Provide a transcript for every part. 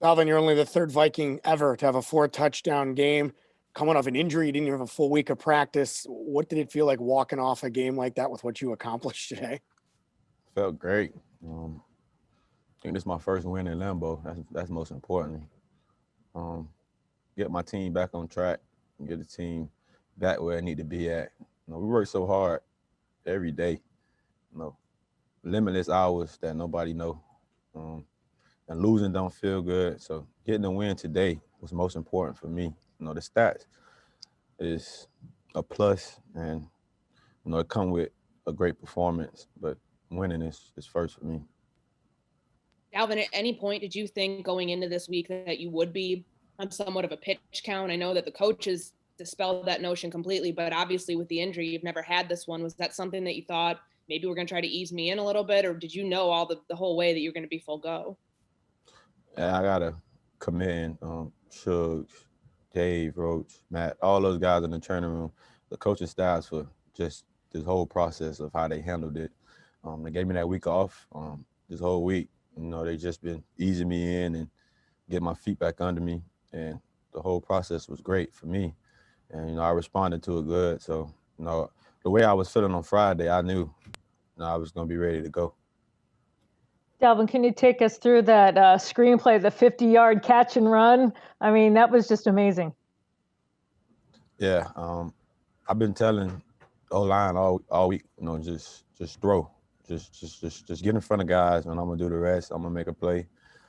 Dalvin, you're only the third Viking ever to have a 4-touchdown game. Coming off an injury, you didn't even have a full week of practice. What did it feel like walking off a game like that with what you accomplished today? Felt great. I think this is my first win in Lambeau. That's most importantly. Get my team back on track and get the team back where it need to be at. We work so hard every day. Limitless hours that nobody know. And losing don't feel good. So getting the win today was most important for me. The stats is a plus, and it come with a great performance, but winning is first for me. Dalvin, at any point did you think going into this week that you would be on somewhat of a pitch count? I know that the coaches dispelled that notion completely, but obviously with the injury, you've never had this one. Was that something that you thought maybe we're going to try to ease me in a little bit, or did you know all the whole way that you're going to be full go? I got to commend Suggs, Dave, Roach, Matt, all those guys in the training room, the coaching staffs for just this whole process of how they handled it. They gave me that week off this whole week. They just been easing me in and getting my feet back under me. And the whole process was great for me. And, I responded to it good. So, the way I was feeling on Friday, I knew I was going to be ready to go. Dalvin, can you take us through that screenplay, the 50-yard catch and run? I mean, that was just amazing. Yeah, I've been telling O-line all week, just throw. Just get in front of guys, and I'm going to do the rest. I'm going to make a play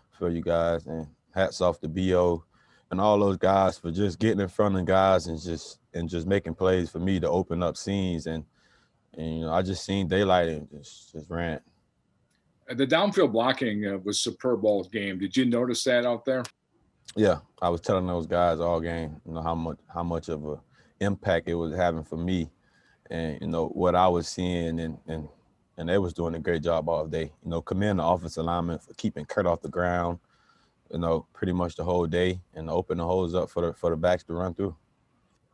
for you guys. And hats off to B.O. and all those guys for just getting in front of guys and just making plays for me to open up scenes. And I just seen daylight and just ran. The downfield blocking was superb all game. Did you notice that out there? Yeah, I was telling those guys all game, how much of an impact it was having for me, and what I was seeing, and they was doing a great job all day. Commend the offensive lineman for keeping Kurt off the ground, pretty much the whole day, and open the holes up for the backs to run through.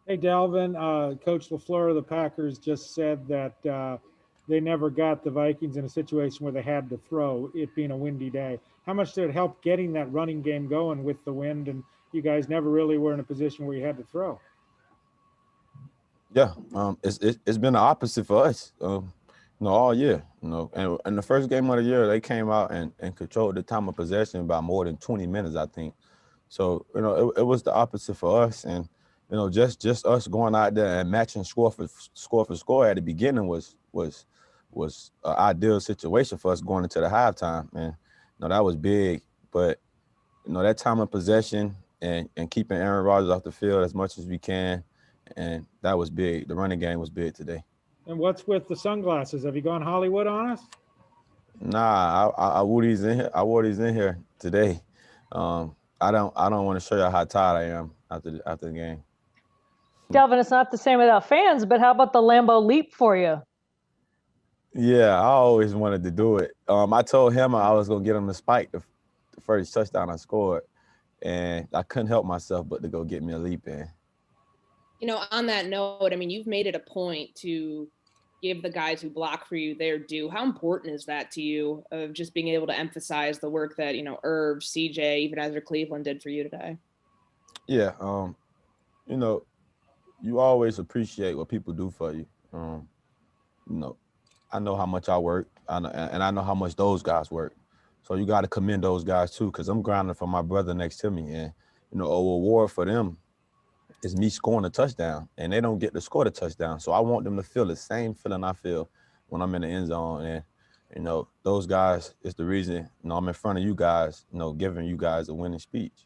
Hey, Dalvin, Coach LaFleur of the Packers just said that they never got the Vikings in a situation where they had to throw, it being a windy day. How much did it help getting that running game going with the wind, and you guys never really were in a position where you had to throw? Yeah, it's been the opposite for us, all year. And in the first game of the year, they came out and controlled the time of possession by more than 20 minutes, I think. So, it was the opposite for us. And, just us going out there and matching score for score at the beginning was an ideal situation for us going into the halftime. And, that was big. But, that time of possession and keeping Aaron Rodgers off the field as much as we can, and that was big. The running game was big today. And what's with the sunglasses? Have you gone Hollywood on us? Nah, I wore these in here. I wore these in here today. I don't want to show you how tired I am after the game. Dalvin, it's not the same without fans, but how about the Lambeau leap for you? Yeah, I always wanted to do it. I told him I was gonna get him to spike the first touchdown I scored, and I couldn't help myself but to go get me a leap in. On that note, I mean, you've made it a point to give the guys who block for you their due. How important is that to you, of just being able to emphasize the work that, Irv, CJ, even Ezra Cleveland did for you today? Yeah, you always appreciate what people do for you. I know how much I work, and I know how much those guys work. So you got to commend those guys too, because I'm grinding for my brother next to me, and a reward for them is me scoring a touchdown, and they don't get to score the touchdown. So I want them to feel the same feeling I feel when I'm in the end zone. And, those guys is the reason, I'm in front of you guys, giving you guys a winning speech.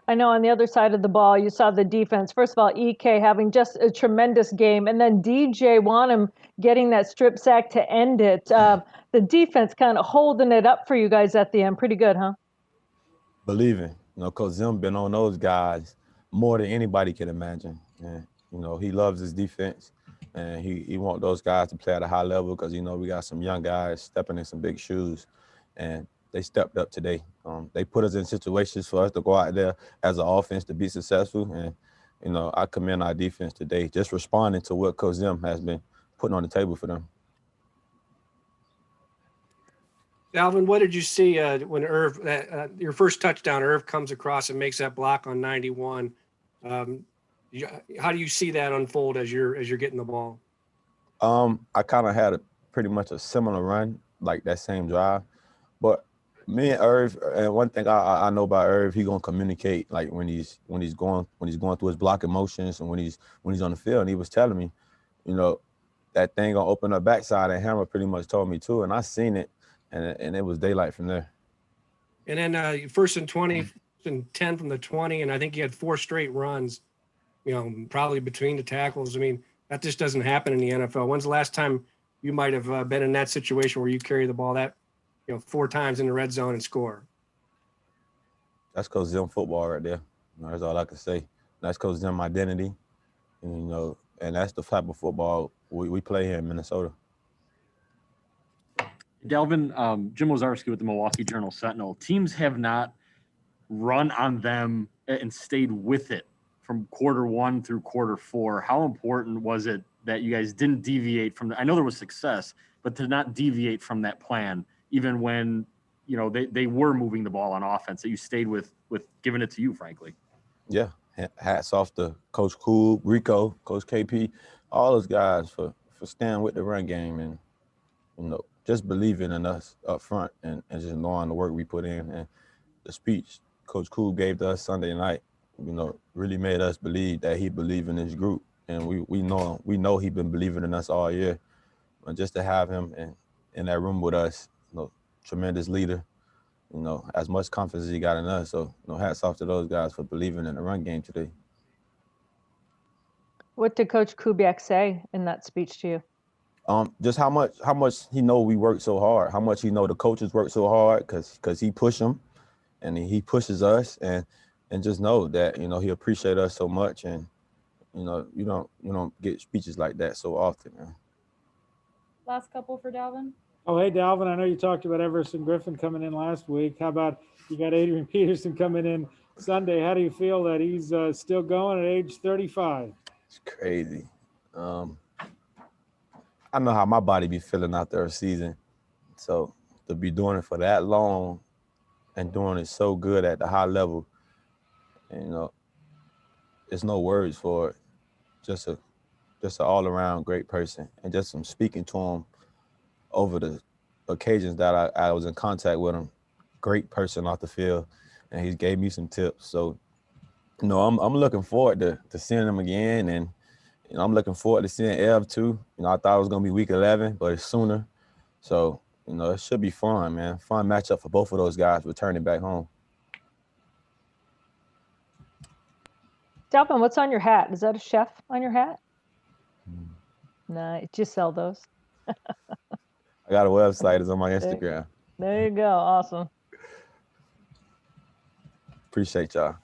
I know on the other side of the ball, you saw the defense. First of all, EK having just a tremendous game, and then DJ Wanham getting that strip sack to end it. The defense kind of holding it up for you guys at the end. Pretty good, huh? Believing, because Zim been on those guys more than anybody can imagine. And, he loves his defense, and he want those guys to play at a high level because, we got some young guys stepping in some big shoes, and they stepped up today. They put us in situations for us to go out there as an offense to be successful. And, I commend our defense today, just responding to what Coach Zim has been putting on the table for them. Dalvin, what did you see when Irv, your first touchdown, Irv comes across and makes that block on 91? How do you see that unfold as you're getting the ball? I kind of had pretty much a similar run, like that same drive. But me and Irv, and one thing I know about Irv, he gonna communicate like when he's going through his blocking motions and when he's on the field. And he was telling me, you know, that thing gonna open up backside, and Hammer pretty much told me too, and I seen it, and it was daylight from there. And then first and 20 and 10 from the 20, and I think he had 4 straight runs, you know, probably between the tackles. I mean, that just doesn't happen in the NFL. When's the last time you might have been in that situation where you carry the ball that, 4 times in the red zone and score? That's because Zim football right there. That's all I can say. That's because Zim identity, and, and that's the type of football we play here in Minnesota. Dalvin, Jim Wazarski with the Milwaukee Journal-Sentinel. Teams have not run on them and stayed with it from quarter 1 through quarter 4. How important was it that you guys didn't deviate from I know there was success, but to not deviate from that plan, even when, they were moving the ball on offense, that you stayed with giving it to you, frankly? Yeah. Hats off to Coach Cool, Rico, Coach KP, all those guys for staying with the run game and, just believing in us up front and just knowing the work we put in. And the speech Coach Cool gave to us Sunday night, really made us believe that he believed in his group. And we know he been believing in us all year. And just to have him in that room with us, tremendous leader, as much confidence as he got in us. So, hats off to those guys for believing in the run game today. What did Coach Kubiak say in that speech to you? Just how much he know we work so hard, how much he know the coaches work so hard because he push them and he pushes us and just know that, he appreciate us so much. And, you don't get speeches like that so often, man. Last couple for Dalvin. Oh, hey, Dalvin, I know you talked about Everson Griffin coming in last week. How about you got Adrian Peterson coming in Sunday? How do you feel that he's still going at age 35? It's crazy. I know how my body be feeling after a season. So to be doing it for that long and doing it so good at the high level, and, there's no words for it. Just an all-around great person. And just from speaking to him over the occasions that I was in contact with him, great person off the field, and he gave me some tips. So, I'm looking forward to seeing him again, and I'm looking forward to seeing Ev too. I thought it was gonna be week 11, but it's sooner. So, it should be fun, man. Fun matchup for both of those guys returning back home. Dalvin, what's on your hat? Is that a chef on your hat? No, just sell those. I got a website. It's on my Instagram. There you go. Awesome. Appreciate y'all.